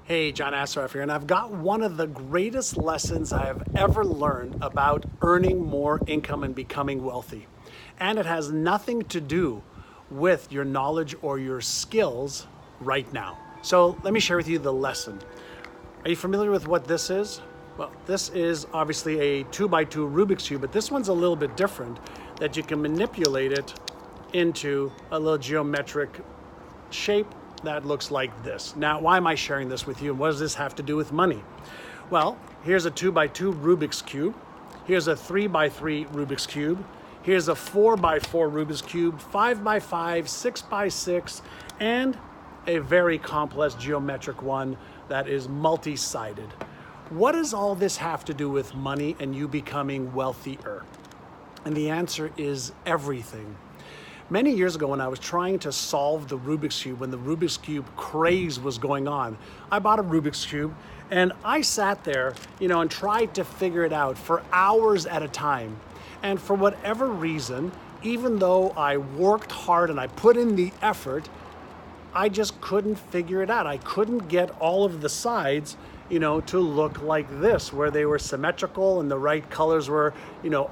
Hey, John Assaraf here, and I've got one of the greatest lessons I have ever learned about earning more income and becoming wealthy. And it has nothing to do with your knowledge or your skills right now. So let me share with you the lesson. Are you familiar with what this is? Well, this is obviously a 2x2 Rubik's Cube, but this one's a little bit different, that you can manipulate it into a little geometric shape that looks like this. Now, why am I sharing this with you, and what does this have to do with money? Well, here's a 2x2 Rubik's Cube. Here's a 3x3 Rubik's Cube. Here's a 4x4 Rubik's Cube, 5x5, 6x6, and a very complex geometric one that is multi-sided. What does all this have to do with money and you becoming wealthier? And the answer is everything. Many years ago, when I was trying to solve the Rubik's Cube, when the Rubik's Cube craze was going on, I bought a Rubik's Cube and I sat there, and tried to figure it out for hours at a time. And for whatever reason, even though I worked hard and I put in the effort, I just couldn't figure it out. I couldn't get all of the sides, to look like this, where they were symmetrical and the right colors were,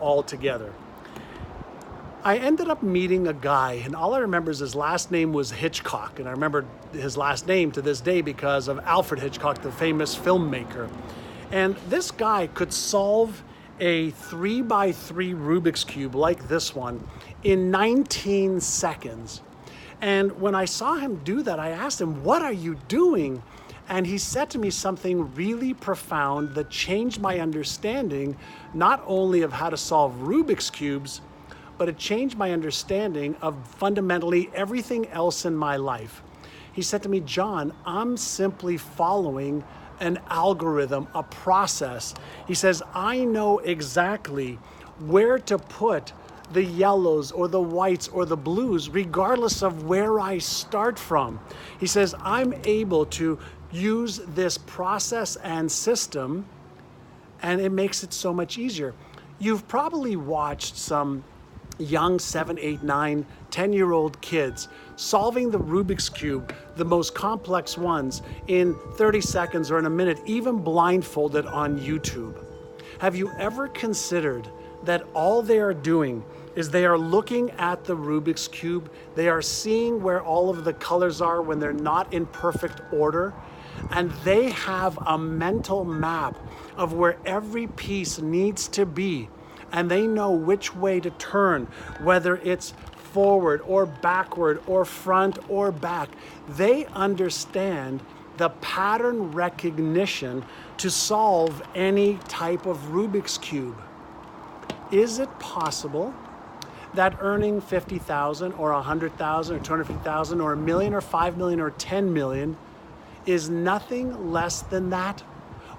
all together. I ended up meeting a guy, and all I remember is his last name was Hitchcock. And I remember his last name to this day because of Alfred Hitchcock, the famous filmmaker. And this guy could solve a 3x3 Rubik's Cube like this one in 19 seconds. And when I saw him do that, I asked him, "What are you doing?" And he said to me something really profound that changed my understanding, not only of how to solve Rubik's Cubes, but it changed my understanding of fundamentally everything else in my life. He said to me, "John, I'm simply following an algorithm, a process." He says, "I know exactly where to put the yellows or the whites or the blues, regardless of where I start from." He says, "I'm able to use this process and system, and it makes it so much easier." You've probably watched some young 7, 8, 9, 10-year-old kids solving the Rubik's Cube, the most complex ones, in 30 seconds or in a minute, even blindfolded on YouTube. Have you ever considered that all they are doing is they are looking at the Rubik's Cube, they are seeing where all of the colors are when they're not in perfect order, and they have a mental map of where every piece needs to be, and they know which way to turn, whether it's forward or backward or front or back. They understand the pattern recognition to solve any type of Rubik's Cube. Is it possible that earning 50,000 or 100,000 or 250,000 or a million or 5 million or 10 million is nothing less than that?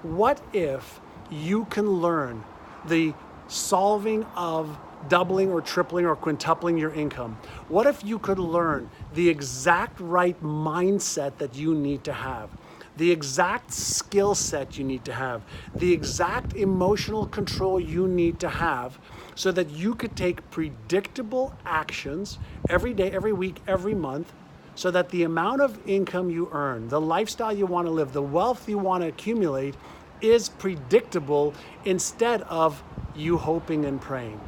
What if you can learn the solving of doubling or tripling or quintupling your income? What if you could learn the exact right mindset that you need to have, the exact skill set you need to have, the exact emotional control you need to have, so that you could take predictable actions every day, every week, every month, so that the amount of income you earn, the lifestyle you want to live, the wealth you want to accumulate is predictable instead of you hoping and praying?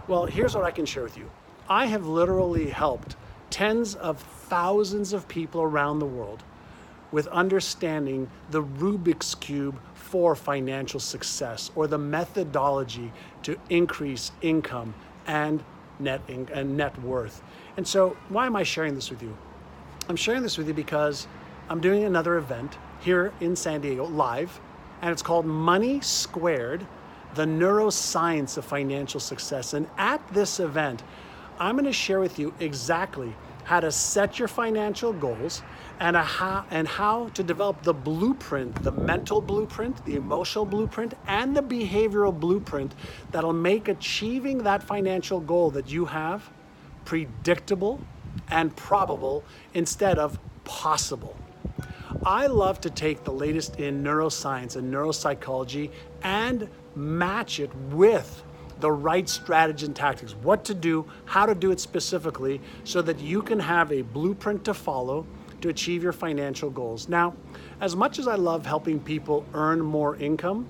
Well, here's what I can share with you. I have literally helped tens of thousands of people around the world with understanding the Rubik's Cube for financial success, or the methodology to increase income and net worth. And so why am I sharing this with you? I'm sharing this with you because I'm doing another event here in San Diego live, and it's called Money Squared, the Neuroscience of Financial Success. And at this event, I'm going to share with you exactly how to set your financial goals and how to develop the blueprint, the mental blueprint, the emotional blueprint, and the behavioral blueprint that'll make achieving that financial goal that you have predictable and probable instead of possible. I love to take the latest in neuroscience and neuropsychology and match it with the right strategy and tactics, what to do, how to do it specifically, so that you can have a blueprint to follow to achieve your financial goals. Now, as much as I love helping people earn more income,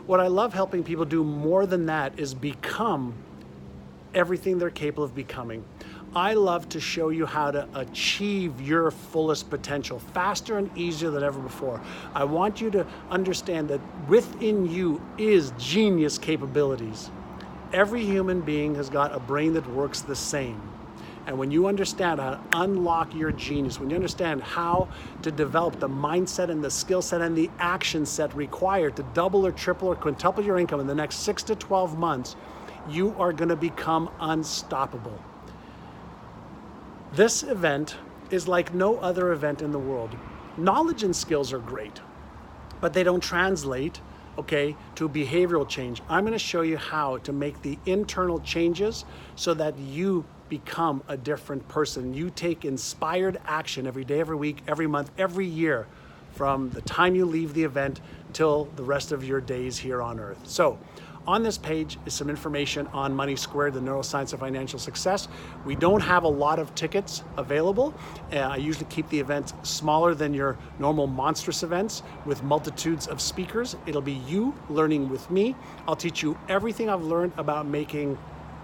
what I love helping people do more than that is become everything they're capable of becoming. I love to show you how to achieve your fullest potential faster and easier than ever before. I want you to understand that within you is genius capabilities. Every human being has got a brain that works the same. And when you understand how to unlock your genius, when you understand how to develop the mindset and the skill set and the action set required to double or triple or quintuple your income in the next 6 to 12 months, you are going to become unstoppable. This event is like no other event in the world. Knowledge and skills are great, but they don't translate, to behavioral change. I'm going to show you how to make the internal changes so that you become a different person. You take inspired action every day, every week, every month, every year, from the time you leave the event till the rest of your days here on earth. So on this page is some information on Money Squared, the neuroscience of financial success. We don't have a lot of tickets available. I usually keep the events smaller than your normal monstrous events with multitudes of speakers. It'll be you learning with me. I'll teach you everything I've learned about making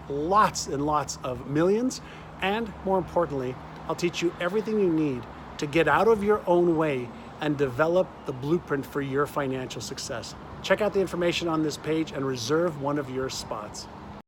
lots and lots of millions. And more importantly, I'll teach you everything you need to get out of your own way and develop the blueprint for your financial success. Check out the information on this page and reserve one of your spots.